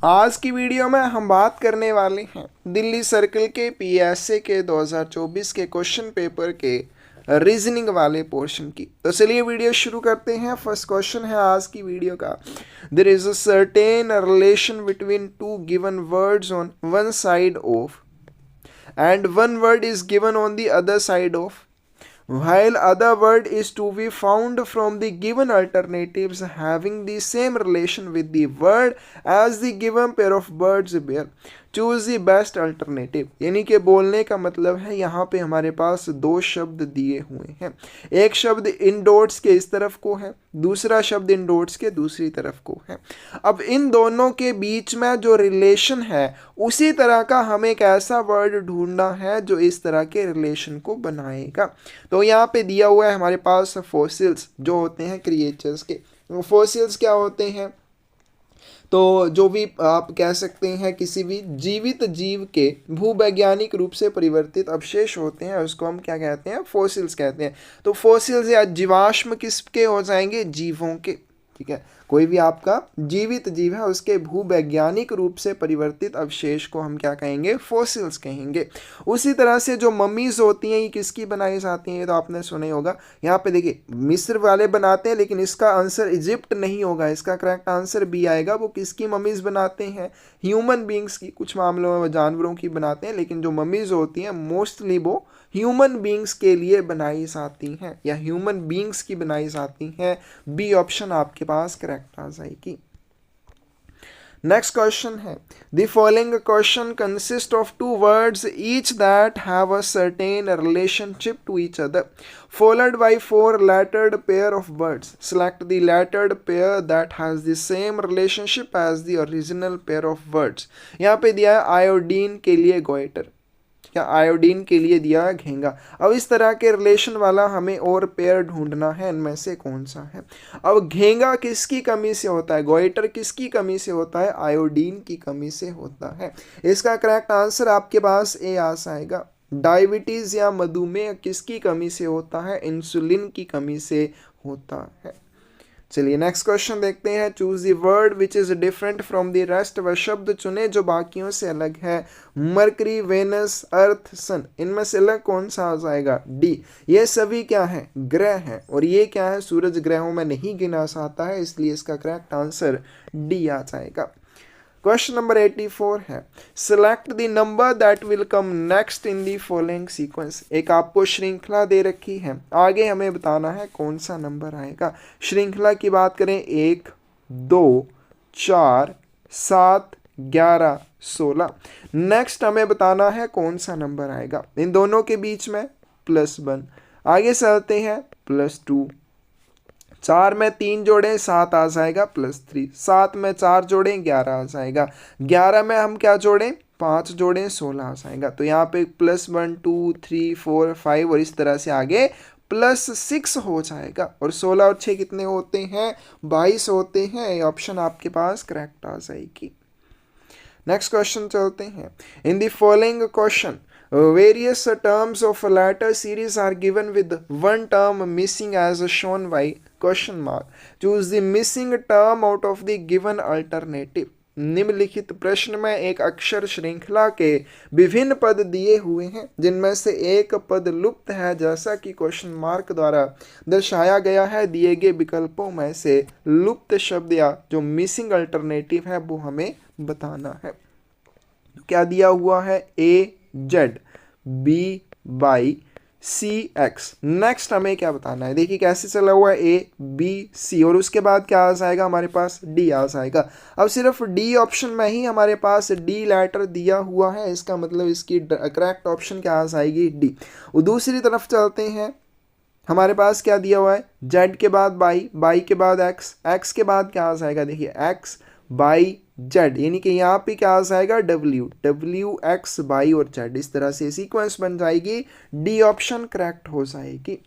आज की वीडियो में हम बात करने वाले हैं दिल्ली सर्कल के पीएसए के 2024 के क्वेश्चन पेपर के रीजनिंग वाले पोर्शन की। तो चलिए वीडियो शुरू करते हैं। फर्स्ट क्वेश्चन है आज की वीडियो का, there is a certain relation between two given words on one side of and one word is given on the other side of, while other word is to be found from the given alternatives having the same relation with the word as the given pair of words bear. Choose the best alternative। यानी कि बोलने का मतलब है यहाँ पे हमारे पास दो शब्द दिए हुए हैं, एक शब्द इन डॉट्स के इस तरफ को है, दूसरा शब्द इन डॉट्स के दूसरी तरफ को है। अब इन दोनों के बीच में जो रिलेशन है उसी तरह का हमें एक ऐसा वर्ड ढूंढना है जो इस तरह के रिलेशन को बनाएगा। तो यहाँ पे दिया हुआ है हमारे पास फॉसिल्स जो होते हैं क्रिएचर्स के। फॉसिल्स क्या होते हैं? तो जो भी आप कह सकते हैं किसी भी जीवित जीव के भूवैज्ञानिक रूप से परिवर्तित अवशेष होते हैं, उसको हम क्या कहते हैं? फॉसिल्स कहते हैं। तो फॉसिल्स या जीवाश्म किसके हो जाएंगे? जीवों के। ठीक है, कोई भी आपका जीवित जीव है उसके भूवैज्ञानिक रूप से परिवर्तित अवशेष को हम क्या कहेंगे? फॉसिल्स कहेंगे। उसी तरह से जो मम्मीज होती हैं ये किसकी बनाई जाती हैं? ये तो आपने सुना ही होगा। यहाँ पे देखिए मिस्र वाले बनाते हैं, लेकिन इसका आंसर इजिप्ट नहीं होगा, इसका करेक्ट आंसर बी आएगा। वो किसकी मम्मीज बनाते हैं? ह्यूमन बींग्स की। कुछ मामलों में वो जानवरों की बनाते हैं, लेकिन जो मम्मीज होती हैं मोस्टली वो ह्यूमन बींग्स के लिए बनाई जाती हैं या ह्यूमन बींग्स की बनाई जाती हैं। बी ऑप्शन आपके पास करेक्ट आ जाएगी। नेक्स्ट क्वेश्चन है, the following question consist of two words each that have a certain relationship to each other followed by four lettered pair of words. Select the lettered pair that has the same relationship as the original pair of words. यहाँ पे दिया है iodine के लिए goitre या iodine के लिए दिया है घेंगा। अब इस तरह के रिलेशन वाला हमें और पेयर ढूंढना है, इनमें से कौन सा है। अब घेंगा किसकी कमी से होता है? गोइटर किसकी कमी से होता है? आयोडीन की कमी से होता है। इसका करेक्ट आंसर आपके पास ए आ जाएगा। डायबिटीज या मधुमेह किसकी कमी से होता है? इंसुलिन की कमी से होता है। चलिए नेक्स्ट क्वेश्चन देखते हैं। Choose the word which is different from the rest. वह शब्द चुने जो बाकियों से अलग है। मरकरी, वेनस, अर्थ, सन, इनमें से अलग कौन सा आ जाएगा? डी। ये सभी क्या है? ग्रह हैं, और ये क्या है? सूरज ग्रहों में नहीं गिना जाता है, इसलिए इसका करेक्ट आंसर डी आ जाएगा। क्वेश्चन नंबर 84 है, select the number that will come next in the following sequence. एक आपको श्रृंखला दे रखी है, आगे हमें बताना है कौन सा नंबर आएगा। श्रृंखला की बात करें 1, 2, 4, 7, 11, 16। नेक्स्ट हमें बताना है कौन सा नंबर आएगा। इन दोनों के बीच में +1। आगे चलते हैं +2। 4 में 3 जोड़ें 7 आ जाएगा +3। 7 में 4 जोड़ें 11 आ जाएगा। 11 में हम क्या जोड़ें? 5 जोड़ें 16 आ जाएगा। तो यहाँ पे +1, 2, 3, 4, 5 और इस तरह से आगे +6 हो जाएगा। और 16 और 6 कितने होते हैं? 22 होते हैं। ये ऑप्शन आपके पास करेक्ट आ जाएगी। नेक्स्ट क्वेश्चन चलते हैं। In the following question various terms of a letter series are given with one term missing as shown by question mark. Choose the missing term out of the given alternative. निम्नलिखित प्रश्न में एक अक्षर श्रृंखला के विभिन्न पद दिए हुए हैं जिनमें से एक पद लुप्त है जैसा कि क्वेश्चन मार्क द्वारा दर्शाया गया है। दिए गए विकल्पों में से लुप्त शब्द या जो मिसिंग अल्टरनेटिव है वो हमें बताना है। क्या दिया हुआ है? ए जेड, बी वाई, सी एक्स। नेक्स्ट हमें क्या बताना है? देखिए कैसे चला हुआ है, ए बी सी, और उसके बाद क्या आ जाएगा? हमारे पास डी आ जाएगा। अब सिर्फ डी ऑप्शन में ही हमारे पास डी लेटर दिया हुआ है, इसका मतलब इसकी करेक्ट ऑप्शन क्या आ जाएगी? डी। दूसरी तरफ चलते हैं, हमारे पास क्या दिया हुआ है? जेड के बाद बाई, बाई के बाद एक्स, एक्स के बाद क्या आ जाएगा? देखिए एक्स बाई जेड, यानी कि यहाँ पे क्या आ जाएगा? डब्ल्यू, डब्ल्यू एक्स बाई और जेड। इस तरह से सीक्वेंस बन जाएगी। डी ऑप्शन करेक्ट हो जाएगी।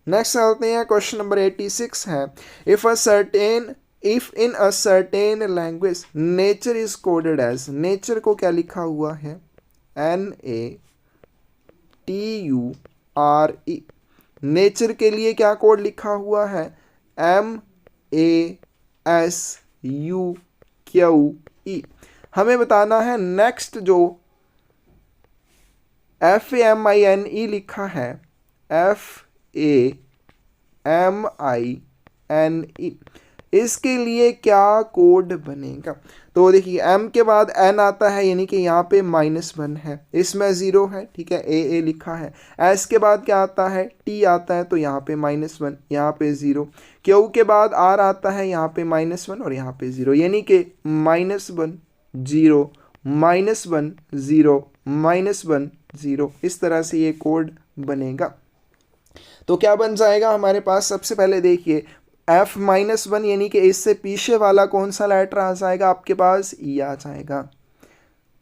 नेक्स्ट चलते हैं। क्वेश्चन नंबर 86 है, if in a certain language nature is coded as. Nature को क्या लिखा हुआ है? NATURE। नेचर के लिए क्या कोड लिखा हुआ है? MASUQUE। ई। हमें बताना है नेक्स्ट जो FAMINE लिखा है, FAMINE, इसके लिए क्या कोड बनेगा? तो देखिए m के बाद n आता है यानी कि यहाँ पे -1 है, इसमें 0 है, ठीक है, A लिखा है। s के बाद क्या आता है, t आता है, तो यहाँ पे -1, यहाँ पे 0। q के बाद r आता है, यहाँ पे -1 और यहाँ पे 0, यानी कि -1 0 -1 0 -1 0, इस तरह से ये कोड बनेगा। तो क्या बन जाएगा हमारे पास? सबसे पहले देखिए F-1 यानी कि इससे पीछे वाला कौन सा लेटर आ जाएगा आपके पास? ई आ जाएगा,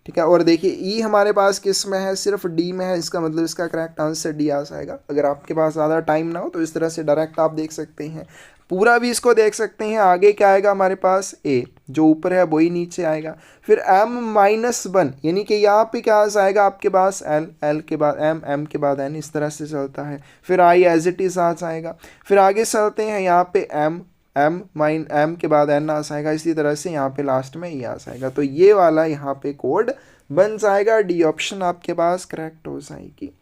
ठीक है। और देखिए ई हमारे पास किस में है? सिर्फ डी में है, इसका मतलब इसका करेक्ट आंसर डी आ जाएगा। अगर आपके पास ज़्यादा टाइम ना हो तो इस तरह से डायरेक्ट आप देख सकते हैं, पूरा भी इसको देख सकते हैं। आगे क्या आएगा हमारे पास? ए, जो ऊपर है वही नीचे आएगा। फिर M-1 यानी कि यहाँ पे क्या आ जाएगा आपके पास? L के बाद M के बाद N, इस तरह से चलता है। फिर I एज इट इज़ आ जाएगा। फिर आगे चलते हैं, यहाँ पे M के बाद N आ जाएगा, इसी तरह से यहाँ पे लास्ट में E आ जाएगा। तो ये वाला यहाँ पे कोड बन जाएगा, डी ऑप्शन आपके पास करेक्ट हो जाएगी।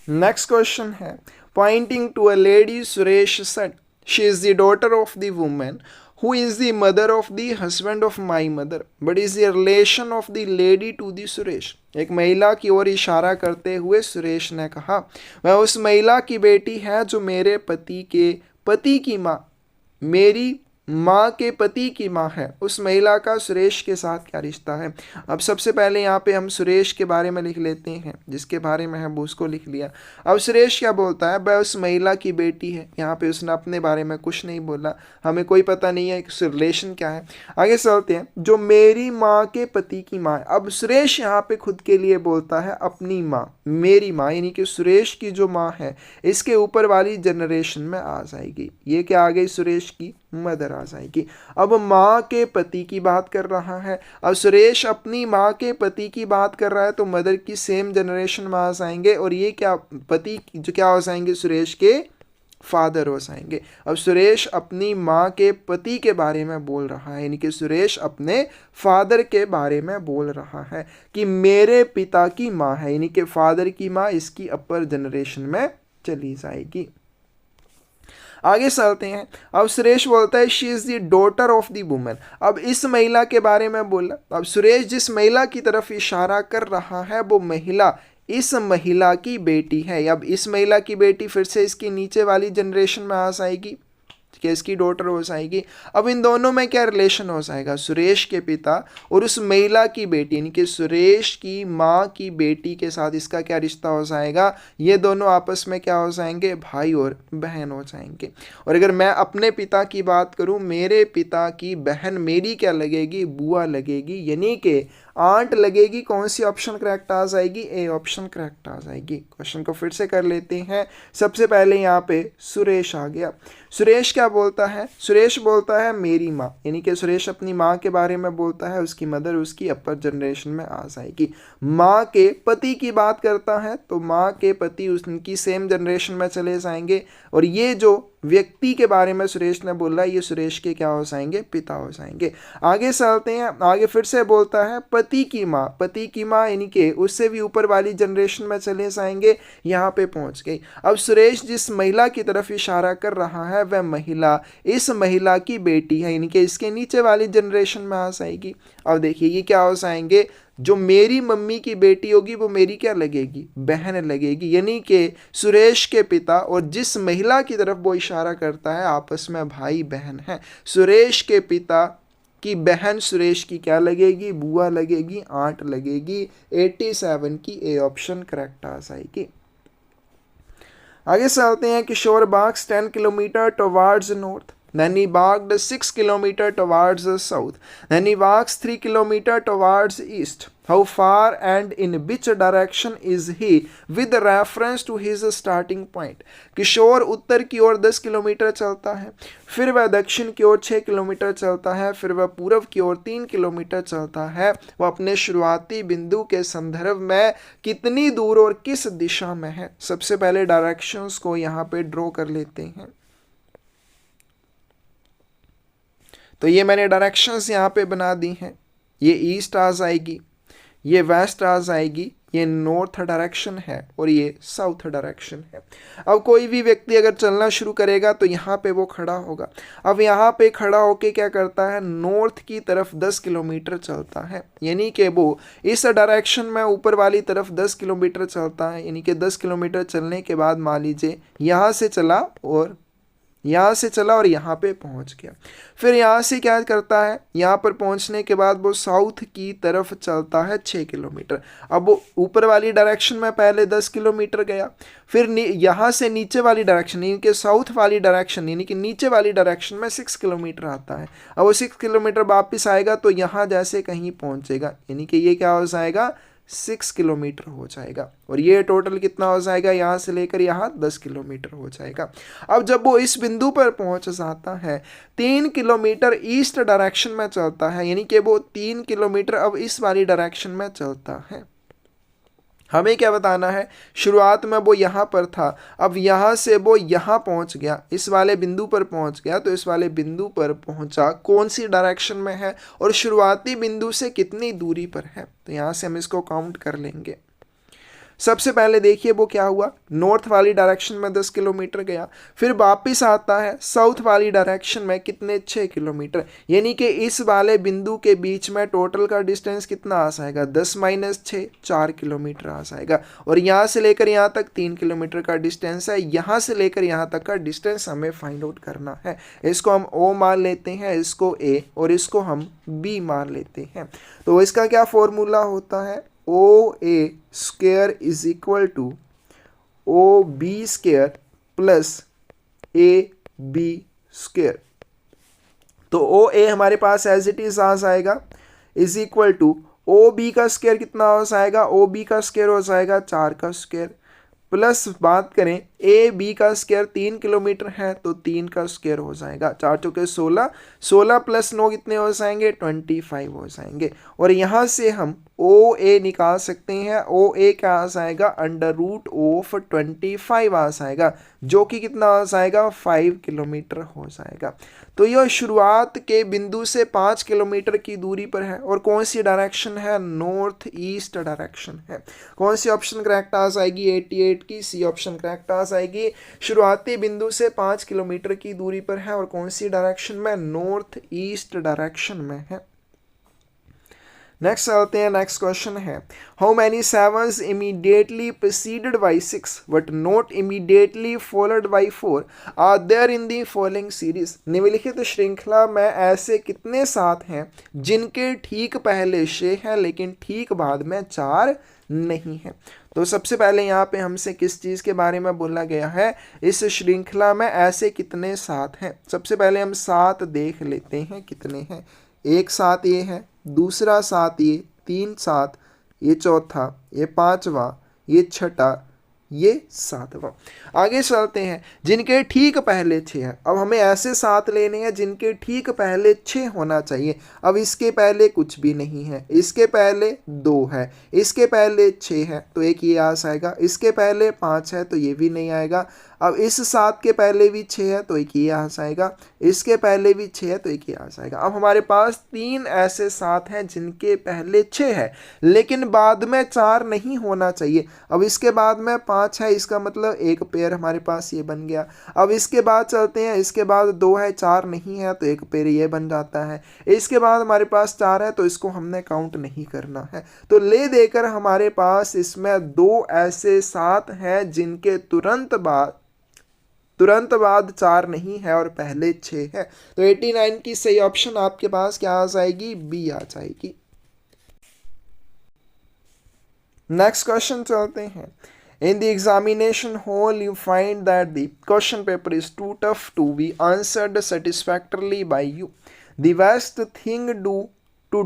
नेक्स्ट क्वेश्चन है, pointing to a lady Suresh said she is the daughter of the woman who is the mother of the husband of my mother but is the relation of the lady to the Suresh. एक महिला की ओर इशारा करते हुए सुरेश ने कहा, वह उस महिला की बेटी है जो मेरे पति की माँ, मेरी माँ के पति की माँ है। उस महिला का सुरेश के साथ क्या रिश्ता है? अब सबसे पहले यहाँ पे हम सुरेश के बारे में लिख लेते हैं, जिसके बारे में है वो उसको लिख लिया। अब सुरेश क्या बोलता है? वह उस महिला की बेटी है। यहाँ पे उसने अपने बारे में कुछ नहीं बोला, हमें कोई पता नहीं है कि रिलेशन क्या है। आगे चलते हैं, जो मेरी माँ के पति की माँ है। अब सुरेश यहाँ पे खुद के लिए बोलता है अपनी माँ, मेरी माँ, यानी कि सुरेश की जो माँ है इसके ऊपर वाली जनरेशन में आ जाएगी। ये क्या आ गई? सुरेश की मदर आ जाएगी। अब माँ के पति की बात कर रहा है, अब सुरेश अपनी माँ के पति की बात कर रहा है, तो मदर की सेम जनरेशन में आ जाएंगे। और ये क्या पति जो क्या हो जाएंगे? सुरेश के फादर हो जाएंगे। अब सुरेश अपनी माँ के पति के बारे में बोल रहा है, यानी कि सुरेश अपने फादर के बारे में बोल रहा है कि मेरे पिता की माँ है, यानी कि फादर की माँ इसकी अपर जनरेशन में चली जाएगी। आगे चलते हैं, अब सुरेश बोलता है she is the daughter of the woman. अब इस महिला के बारे में बोला, अब सुरेश जिस महिला की तरफ इशारा कर रहा है वो महिला इस महिला की बेटी है। अब इस महिला की बेटी फिर से इसकी नीचे वाली जनरेशन में आ जाएगी, कि इसकी डॉटर हो जाएगी। अब इन दोनों में क्या रिलेशन हो जाएगा? सुरेश के पिता और उस महिला की बेटी, यानी कि सुरेश की माँ की बेटी के साथ इसका क्या रिश्ता हो जाएगा? ये दोनों आपस में क्या हो जाएंगे? भाई और बहन हो जाएंगे। और अगर मैं अपने पिता की बात करूं, मेरे पिता की बहन मेरी क्या लगेगी? बुआ लगेगी, यानी कि आंट लगेगी। कौन सी ऑप्शन करेक्ट आ जाएगी? ए ऑप्शन करेक्ट आ जाएगी। क्वेश्चन को फिर से कर लेते हैं। सबसे पहले यहाँ पे सुरेश आ गया। सुरेश क्या बोलता है? सुरेश बोलता है मेरी माँ, यानी कि सुरेश अपनी माँ के बारे में बोलता है, उसकी मदर उसकी अपर जनरेशन में आ जाएगी। माँ के पति की बात करता है तो माँ के पति उनकी सेम जनरेशन में चले जाएंगे। और ये जो व्यक्ति के बारे में सुरेश ने बोला, ये सुरेश के क्या हो जाएंगे? पिता हो जाएंगे। आगे चलते हैं, आगे फिर से बोलता है पति की माँ, पति की माँ यानी कि उससे भी ऊपर वाली जनरेशन में चले जाएंगे। यहाँ पे पहुंच गई। अब सुरेश जिस महिला की तरफ इशारा कर रहा है वह महिला इस महिला की बेटी है, यानी कि इसके नीचे वाली जनरेशन में आ जाएगी। अब देखिए ये क्या हो जाएंगे? जो मेरी मम्मी की बेटी होगी वो मेरी क्या लगेगी? बहन लगेगी, यानी कि सुरेश के पिता और जिस महिला की तरफ वो इशारा करता है आपस में भाई बहन है। सुरेश के पिता की बहन सुरेश की क्या लगेगी? बुआ लगेगी, आंट लगेगी। 87 की ए ऑप्शन करेक्ट आ जाएगी। आगे चलते हैं, किशोर बाग्स 10 kilometre towards north, then he walked 6 kilometer towards the south, then he walks 3 kilometer towards east. How far and in which direction is he with reference to his starting point? किशोर उत्तर की ओर 10 kilometre चलता है, फिर वह दक्षिण की ओर 6 kilometre चलता है, फिर वह पूर्व की ओर 3 किलोमीटर चलता है। वह अपने शुरुआती बिंदु के संदर्भ में कितनी दूर और किस दिशा में है? सबसे पहले डायरेक्शंस को यहाँ पे ड्रॉ कर लेते हैं। तो ये मैंने डायरेक्शंस यहाँ पे बना दी हैं। ये ईस्ट आ जाएगी, ये वेस्ट आ जाएगी, ये नॉर्थ डायरेक्शन है और ये साउथ डायरेक्शन है। अब कोई भी व्यक्ति अगर चलना शुरू करेगा तो यहाँ पे वो खड़ा होगा। अब यहाँ पे खड़ा होके क्या करता है, नॉर्थ की तरफ 10 किलोमीटर चलता है, यानी कि वो इस डायरेक्शन में ऊपर वाली तरफ 10 किलोमीटर चलता है। यानी कि 10 किलोमीटर चलने के बाद मान लीजिए यहाँ से चला और यहाँ से चला और यहाँ पे पहुँच गया। फिर यहाँ से क्या करता है, यहाँ पर पहुँचने के बाद वो साउथ की तरफ चलता है 6 किलोमीटर। अब वो ऊपर वाली डायरेक्शन में पहले 10 किलोमीटर गया, फिर यहाँ से नीचे वाली डायरेक्शन यानी कि साउथ वाली डायरेक्शन यानी कि नीचे वाली डायरेक्शन में 6 किलोमीटर आता है। अब वो 6 किलोमीटर वापस आएगा तो यहाँ जैसे कहीं पहुँचेगा, यानी कि ये क्या हो जाएगा, 6 किलोमीटर हो जाएगा। और ये टोटल कितना हो जाएगा, यहाँ से लेकर यहाँ 10 किलोमीटर हो जाएगा। अब जब वो इस बिंदु पर पहुंच जाता है, 3 किलोमीटर ईस्ट डायरेक्शन में चलता है, यानी कि वो 3 किलोमीटर अब इस वाली डायरेक्शन में चलता है। हमें क्या बताना है, शुरुआत में वो यहाँ पर था, अब यहाँ से वो यहाँ पहुँच गया, इस वाले बिंदु पर पहुँच गया, तो इस वाले बिंदु पर पहुँचा कौन सी डायरेक्शन में है और शुरुआती बिंदु से कितनी दूरी पर है। तो यहाँ से हम इसको काउंट कर लेंगे। सबसे पहले देखिए वो क्या हुआ, नॉर्थ वाली डायरेक्शन में 10 किलोमीटर गया, फिर वापस आता है साउथ वाली डायरेक्शन में कितने, 6 किलोमीटर, यानी कि इस वाले बिंदु के बीच में टोटल का डिस्टेंस कितना आ जाएगा, 10 - 6 4 किलोमीटर आ जाएगा। और यहाँ से लेकर यहाँ तक 3 किलोमीटर का डिस्टेंस है। यहाँ से लेकर यहाँ तक का डिस्टेंस हमें फाइंड आउट करना है। इसको हम O मान लेते हैं, इसको A और इसको हम B मान लेते हैं। तो इसका क्या फॉर्मूला होता है, OA square is equal to OB square plus AB square. तो OA हमारे पास एज इट इज आ जाएगा इज इक्वल टू OB का स्क्वायर कितना हो जाएगा, OB का स्क्वायर हो जाएगा 4 का स्क्वायर, प्लस बात करें AB का स्क्वायर 3 किलोमीटर है तो 3 का स्क्वायर हो जाएगा, 4 चौके 16, 16 + 9 कितने हो जाएंगे, 25 हो जाएंगे। और यहाँ से हम OA निकाल सकते हैं, OA क्या आ जाएगा, √25 आ जाएगा, जो कि कितना आ जाएगा, 5 किलोमीटर हो जाएगा। तो यह शुरुआत के बिंदु से 5 किलोमीटर की दूरी पर है और कौन सी डायरेक्शन है, नॉर्थ ईस्ट डायरेक्शन है। कौन सी ऑप्शन करेक्ट आ जाएगी, 88 की सी ऑप्शन करेक्ट आ जाएगी। शुरुआती बिंदु से 5 किलोमीटर की दूरी पर है और कौन सी डायरेक्शन में, नॉर्थ ईस्ट डायरेक्शन में है। नेक्स्ट चलते हैं, नेक्स्ट क्वेश्चन है, how many sevens immediately preceded by 6 but not immediately followed by 4 are there in the following series. निम्नलिखित श्रृंखला में ऐसे कितने 7 हैं जिनके ठीक पहले 6 हैं लेकिन ठीक बाद में 4 नहीं है। तो सबसे पहले यहाँ पे हमसे किस चीज़ के बारे में बोला गया है, इस श्रृंखला में ऐसे कितने 7 हैं। सबसे पहले हम 7 देख लेते हैं कितने हैं। एक 7 ये है, दूसरा 7 ये, 3 7, ये चौथा, ये 5वां, ये छठा, ये 7वां। आगे चलते हैं, जिनके ठीक पहले 6 है। अब हमें ऐसे 7 लेने हैं जिनके ठीक पहले 6 होना चाहिए। अब इसके पहले कुछ भी नहीं है, इसके पहले 2 है, इसके पहले 6 है तो एक ये आ जाएगा, इसके पहले 5 है तो ये भी नहीं आएगा। अब इस 7 के पहले भी 6 है तो एक ये आ जाएगा, इसके पहले भी 6 है तो एक ये आ जाएगा। अब हमारे पास 3 ऐसे 7 हैं जिनके पहले 6 है लेकिन बाद में 4 नहीं होना चाहिए। अब इसके बाद में 5 है, इसका मतलब एक पेयर हमारे पास ये बन गया। अब इसके बाद चलते हैं, इसके बाद 2 है, 4 नहीं है तो एक पेयर ये बन जाता है। इसके बाद हमारे पास 4 है तो इसको हमने काउंट नहीं करना है। तो ले देकर हमारे पास इसमें 2 ऐसे 7 हैं जिनके तुरंत बाद 4 नहीं है और पहले 6 है। तो 89 की सही ऑप्शन आपके पास क्या आ जाएगी, बी आ जाएगी। नेक्स्ट क्वेश्चन चलते हैं, in the examination hall you find that the question paper is too tough to be answered satisfactorily by you. The best thing to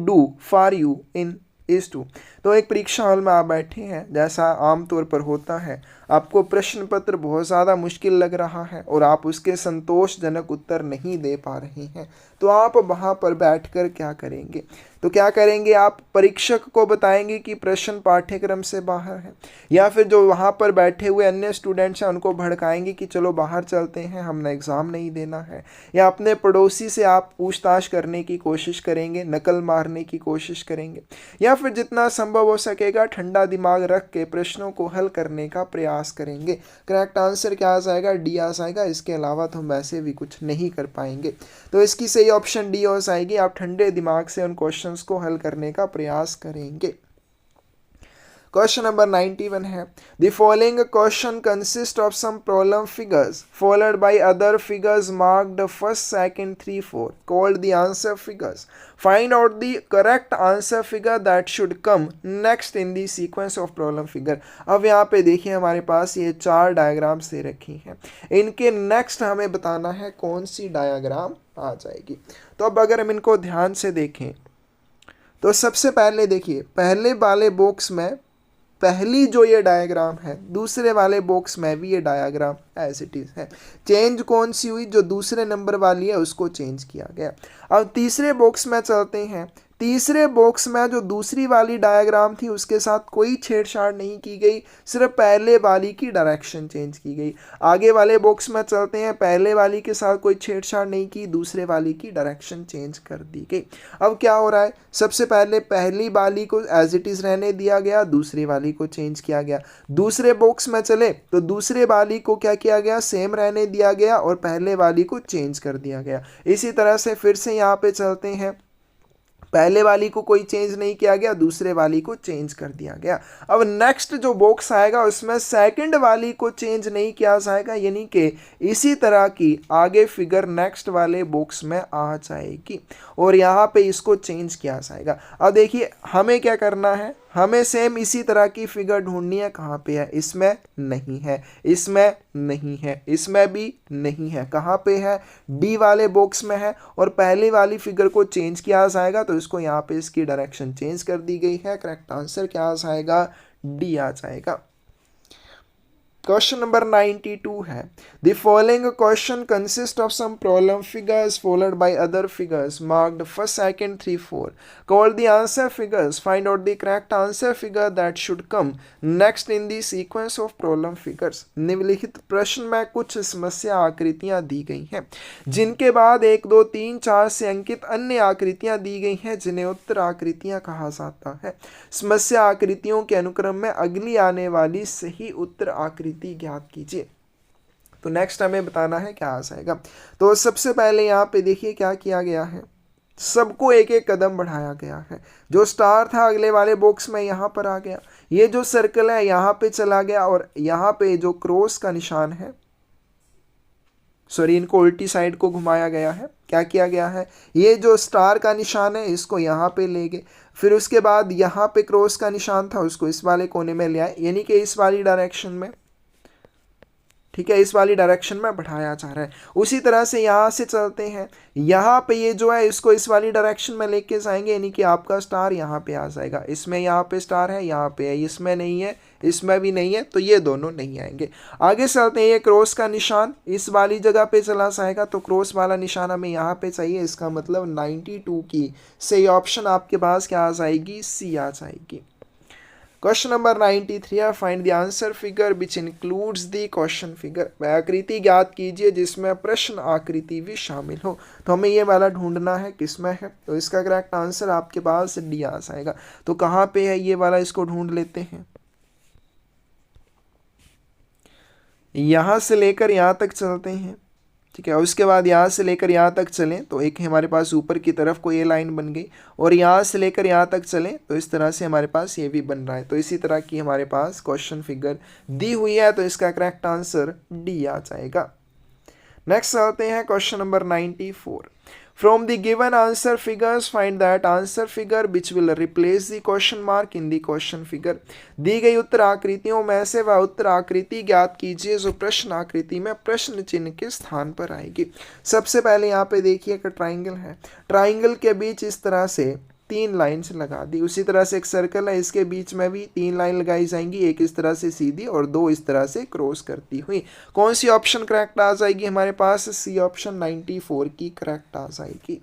do for you in is to। तो एक परीक्षा hall में आप बैठे हैं, जैसा आमतौर पर होता है, आपको प्रश्न पत्र बहुत ज़्यादा मुश्किल लग रहा है और आप उसके संतोषजनक उत्तर नहीं दे पा रहे हैं, तो आप वहाँ पर बैठकर क्या करेंगे? तो क्या करेंगे, आप परीक्षक को बताएंगे कि प्रश्न पाठ्यक्रम से बाहर है, या फिर जो वहाँ पर बैठे हुए अन्य स्टूडेंट्स हैं उनको भड़काएंगे कि चलो बाहर चलते हैं, हमने एग्ज़ाम नहीं देना है, या अपने पड़ोसी से आप पूछताछ करने की कोशिश करेंगे, नकल मारने की कोशिश करेंगे, या फिर जितना संभव हो सकेगा ठंडा दिमाग रख के प्रश्नों को हल करने का प्रयास करेंगे। करेक्ट आंसर क्या आ जाएगा? डी आ जाएगा। इसके अलावा तो हम वैसे भी कुछ नहीं कर पाएंगे। तो इसकी सही ऑप्शन डी हो जाएगी। आप ठंडे दिमाग से उन क्वेश्चंस को हल करने का प्रयास करेंगे। क्वेश्चन नंबर 91 है, the following question consist of some problem figures followed by other figures marked first, second, 3, 4 called the answer figures. Find out the correct answer figure that should come next in the sequence of problem figure. अब यहाँ पे देखिए हमारे पास ये 4 diagrams दे रखी हैं, इनके next हमें बताना है कौन सी डायग्राम आ जाएगी। तो अब अगर हम इनको ध्यान से देखें तो सबसे पहले देखिए, पहले वाले बॉक्स में पहली जो ये डायग्राम है, दूसरे वाले बॉक्स में भी ये डायग्राम एज इट इज है। चेंज कौन सी हुई? जो दूसरे नंबर वाली है उसको चेंज किया गया। अब तीसरे बॉक्स में चलते हैं। तीसरे बॉक्स में जो दूसरी वाली डायग्राम थी उसके साथ कोई छेड़छाड़ नहीं की गई, सिर्फ पहले वाली की डायरेक्शन चेंज की गई। आगे वाले बॉक्स में चलते हैं, पहले वाली के साथ कोई छेड़छाड़ नहीं की, दूसरे वाली की डायरेक्शन चेंज कर दी गई। अब क्या हो रहा है, सबसे पहले पहली वाली को एज इट इज रहने दिया गया, दूसरी वाली को चेंज किया गया। दूसरे बॉक्स में चले तो दूसरे वाली को क्या किया गया, सेम रहने दिया गया और पहले वाली को चेंज कर दिया गया। इसी तरह से फिर से यहाँ पे चलते हैं, पहले वाली को कोई चेंज नहीं किया गया, दूसरे वाली को चेंज कर दिया गया। अब नेक्स्ट जो बॉक्स आएगा उसमें सेकंड वाली को चेंज नहीं किया जाएगा, यानी कि इसी तरह की आगे फिगर नेक्स्ट वाले बॉक्स में आ जाएगी और यहाँ पे इसको चेंज किया जाएगा। अब देखिए हमें क्या करना है, हमें सेम इसी तरह की फिगर ढूंढनी है। कहाँ पे है? इसमें नहीं है, इसमें नहीं है, इसमें भी नहीं है। कहाँ पे है? डी वाले बॉक्स में है और पहले वाली फिगर को चेंज किया जाएगा तो इसको यहाँ पे इसकी डायरेक्शन चेंज कर दी गई है। करेक्ट आंसर क्या आ जाएगा? डी आ जाएगा। क्वेश्चन नंबर 92 है, the following question consist of some problem figures followed by other figures marked first, second, 3, 4 called the answer figures. Find out the correct answer figure that should come next in the sequence of problem figures. निम्नलिखित प्रश्न में कुछ समस्या आकृतियां दी गई हैं जिनके बाद 1, 2, 3, 4 से अंकित अन्य आकृतियां दी गई हैं जिन्हें उत्तर आकृतियां कहा जाता है। समस्या आकृतियों के अनुक्रम में अगली आने वाली सही उत्तर आकृति ज्ञात कीजिए। तो नेक्स्ट हमें बताना है क्या आ जाएगा। तो सबसे पहले यहाँ पे देखिए क्या किया गया है, सबको एक एक कदम बढ़ाया गया है। जो स्टार था अगले वाले बॉक्स में यहाँ पर आ गया, ये जो सर्कल है यहाँ पे चला गया और यहाँ पे जो क्रॉस का निशान है, सॉरी इनको उल्टी साइड को घुमाया गया है। क्या किया गया है, ये जो स्टार का निशान है इसको यहाँ पे ले गए, फिर उसके बाद यहाँ पे क्रॉस का निशान था उसको इस वाले कोने में ले आए, यानी कि इस वाली डायरेक्शन में, ठीक है, इस वाली डायरेक्शन में बढ़ाया जा रहा है। उसी तरह से यहाँ से चलते हैं, यहाँ पे ये जो है इसको इस वाली डायरेक्शन में लेके जाएंगे, यानी कि आपका स्टार यहाँ पे आ जाएगा। इसमें यहाँ पे स्टार है, यहाँ पे है, इसमें नहीं है, इसमें भी नहीं है, तो ये दोनों नहीं आएंगे। आगे चलते हैं, ये क्रॉस का निशान इस वाली जगह पे चला जाएगा, तो क्रॉस वाला निशान हमें यहाँ पे चाहिए। इसका मतलब 92 की सही ऑप्शन आपके पास क्या आ जाएगी? सी आ जाएगी। Question number 93, find the answer figure which includes the question figure. आकृति ज्ञात कीजिए जिसमें प्रश्न आकृति भी शामिल हो। तो हमें ये वाला ढूंढना है किसमें है, तो इसका करेक्ट आंसर आपके पास डी आ जाएगा। तो कहाँ पे है ये वाला, इसको ढूंढ लेते हैं। यहाँ से लेकर यहाँ तक चलते हैं, ठीक है, उसके बाद यहाँ से लेकर यहाँ तक चलें तो एक हमारे पास ऊपर की तरफ को ये लाइन बन गई, और यहाँ से लेकर यहाँ तक चलें तो इस तरह से हमारे पास ये भी बन रहा है। तो इसी तरह की हमारे पास क्वेश्चन फिगर दी हुई है, तो इसका करेक्ट आंसर डी आ जाएगा। नेक्स्ट आते हैं question number 94, from the given answer figures find that answer figure which will replace the question mark in the question figure. दी गई उत्तर आकृतियों में से वह उत्तर आकृति ज्ञात कीजिए जो प्रश्न आकृति में प्रश्न चिन्ह के स्थान पर आएगी। सबसे पहले यहाँ पे देखिए कि ट्राइंगल है, ट्राइंगल के बीच इस तरह से 3 लाइन्स लगा दी। उसी तरह से एक सर्कल है, इसके बीच में भी 3 लाइन लगाई जाएंगी, एक इस तरह से सीधी और 2 इस तरह से क्रॉस करती हुई। कौन सी ऑप्शन करेक्ट आ जाएगी हमारे पास? सी ऑप्शन 94 की करेक्ट आ जाएगी।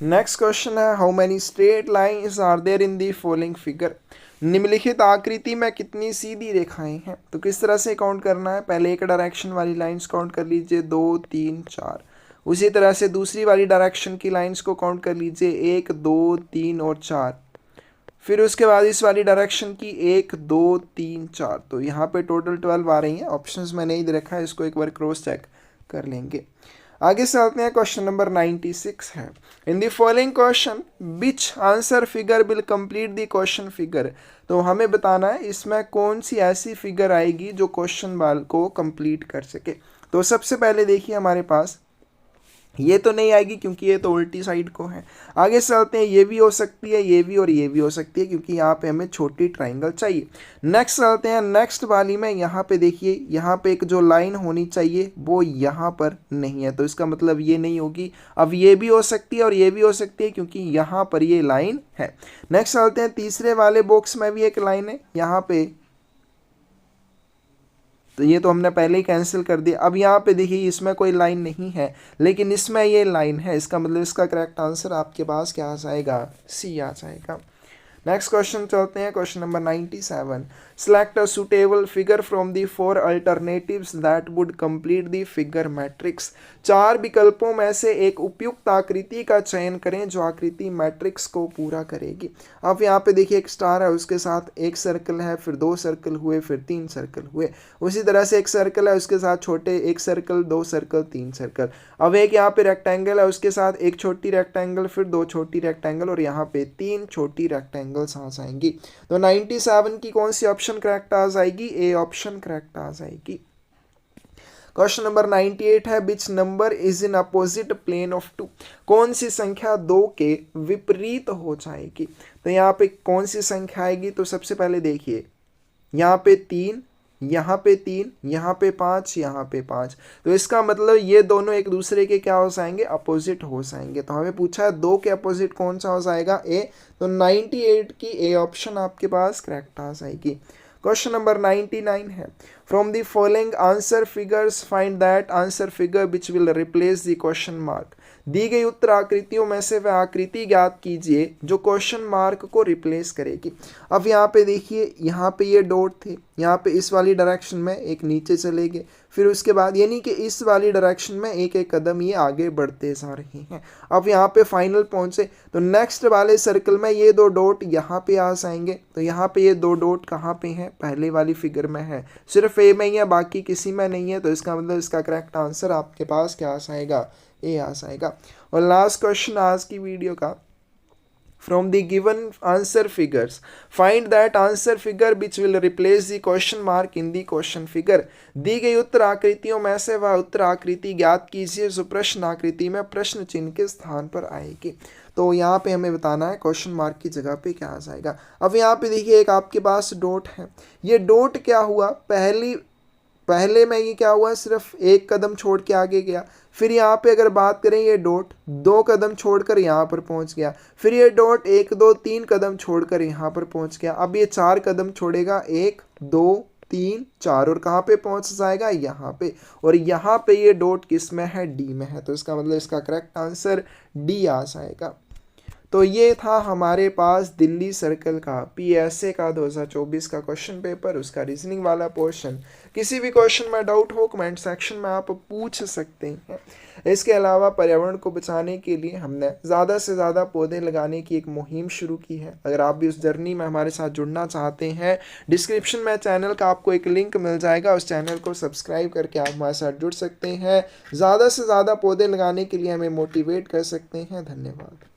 नेक्स्ट क्वेश्चन है, how many straight lines are there in the following figure? निम्नलिखित आकृति में कितनी सीधी रेखाएं हैं? तो किस तरह से काउंट करना है? पहले एक डायरेक्शन वाली लाइंस काउंट कर लीजिए, 2 3 4। उसी तरह से दूसरी वाली डायरेक्शन की लाइंस को काउंट कर लीजिए, 1 2 3 और 4। फिर उसके बाद इस वाली डायरेक्शन की 1 2 3 4। तो यहाँ पे टोटल 12 आ रही हैं। ऑप्शंस में नहीं दे रखा है, इसको एक बार क्रॉस चेक कर लेंगे। आगे चलते हैं, क्वेश्चन नंबर 96 है, in the following question which answer figure will complete the question figure? तो हमें बताना है इसमें कौन सी ऐसी फिगर आएगी जो क्वेश्चन वाल को कंप्लीट कर सके। तो सबसे पहले देखिए हमारे पास ये तो नहीं आएगी क्योंकि ये तो उल्टी साइड को है। आगे चलते हैं, ये भी हो सकती है, ये भी और ये भी हो सकती है क्योंकि यहाँ पे हमें छोटी ट्राइंगल चाहिए। नेक्स्ट चलते हैं, नेक्स्ट वाली में यहाँ पे देखिए, यहाँ पे एक जो लाइन होनी चाहिए वो यहाँ पर नहीं है, तो इसका मतलब ये नहीं होगी। अब ये भी हो सकती है और ये भी हो सकती है क्योंकि यहाँ पर ये लाइन है। नेक्स्ट चलते हैं, तीसरे वाले बॉक्स में भी एक लाइन है यहाँ पे, तो ये तो हमने पहले ही कैंसिल कर दिया। अब यहाँ पे देखिए इसमें कोई लाइन नहीं है लेकिन इसमें ये लाइन है, इसका मतलब इसका करेक्ट आंसर आपके पास क्या आ जाएगा? सी आ जाएगा। नेक्स्ट क्वेश्चन चलते हैं, question number 97, select a suitable figure from the 4 alternatives that would complete the figure matrix. 4 विकल्पों में से एक उपयुक्त आकृति का चयन करें जो आकृति मैट्रिक्स को पूरा करेगी। अब यहाँ पे देखिए एक स्टार है, उसके साथ एक सर्कल है, फिर 2 सर्कल हुए, फिर 3 सर्कल हुए। उसी तरह से एक सर्कल है, उसके साथ छोटे एक सर्कल, 2 सर्कल, 3 सर्कल। अब एक यहाँ पे रेक्टेंगल है, उसके साथ एक छोटी रेक्टेंगल, फिर 2 छोटी रेक्टेंगल और यहाँ पे 3 छोटी रेक्टेंगल आ जाएंगी। तो 97 की कौन सी ऑप्शन करेक्ट आ जाएगी? ए ऑप्शन करेक्ट आ जाएगी। क्वेश्चन नंबर 98 है, which number is in opposite plane of 2? कौन सी संख्या 2 के विपरीत हो जाएगी? तो यहाँ पे कौन सी संख्या आएगी? तो सबसे पहले देखिए यहाँ पे 3, यहाँ पे 3, यहाँ पे 5, यहाँ पे 5। तो इसका मतलब ये दोनों एक दूसरे के क्या हो जाएंगे? अपोजिट हो जाएंगे। तो हमें पूछा है 2 के अपोजिट कौन सा हो जाएगा? ए। तो 98 की ए ऑप्शन आपके पास करेक्ट आ जाएगी। क्वेश्चन नंबर 99 है, from the following answer figures find that answer figure which will replace the question mark. दी गई उत्तर आकृतियों में से वह आकृति ज्ञात कीजिए जो क्वेश्चन मार्क को रिप्लेस करेगी। अब यहाँ पे देखिए, यहाँ पे ये डॉट थे, यहाँ पे इस वाली डायरेक्शन में एक नीचे चले गए, फिर उसके बाद यानी कि इस वाली डायरेक्शन में एक एक कदम ये आगे बढ़ते जा रहे हैं। अब यहाँ पे फाइनल पहुँचे तो नेक्स्ट वाले सर्कल में ये 2 डॉट यहाँ पे आ जाएंगे। तो यहाँ पे ये 2 डॉट कहाँ पे हैं? पहले वाली फिगर में है, सिर्फ ए में ही है, बाकी किसी में नहीं है। तो इसका मतलब इसका करेक्ट आंसर आपके पास क्या आ जाएगा? ए आ जाएगा। और लास्ट क्वेश्चन आज की वीडियो का, from the given answer figures find that answer figure which will replace the question mark in the question figure. दी गई उत्तर आकृतियों में से वह उत्तर आकृति ज्ञात कीजिए जो प्रश्न आकृति में प्रश्न चिन्ह के स्थान पर आएगी। तो यहाँ पे हमें बताना है क्वेश्चन मार्क की जगह पे क्या आ जाएगा। अब यहाँ पे देखिए एक आपके पास डॉट है, ये डॉट क्या हुआ? पहले में ये क्या हुआ? सिर्फ एक कदम छोड़ के आगे गया। फिर यहाँ पे अगर बात करें, ये डॉट 2 कदम छोड़कर यहाँ पर पहुँच गया। फिर ये डॉट 1 2 3 कदम छोड़कर यहाँ पर पहुँच गया। अब ये 4 कदम छोड़ेगा, 1 2 3 4, और कहाँ पे पहुँच जाएगा? यहाँ पे। और यहाँ पे ये डॉट किस में है? डी में है। तो इसका मतलब इसका करेक्ट आंसर डी आ जाएगा। तो ये था हमारे पास दिल्ली सर्कल का पीएसए का 2024 का क्वेश्चन पेपर, उसका रीजनिंग वाला पोर्शन। किसी भी क्वेश्चन में डाउट हो कमेंट सेक्शन में आप पूछ सकते हैं। इसके अलावा पर्यावरण को बचाने के लिए हमने ज़्यादा से ज़्यादा पौधे लगाने की एक मुहिम शुरू की है। अगर आप भी उस जर्नी में हमारे साथ जुड़ना चाहते हैं, डिस्क्रिप्शन में चैनल का आपको एक लिंक मिल जाएगा, उस चैनल को सब्सक्राइब करके आप हमारे साथ जुड़ सकते हैं। ज़्यादा से ज़्यादा पौधे लगाने के लिए हमें मोटिवेट कर सकते हैं। धन्यवाद।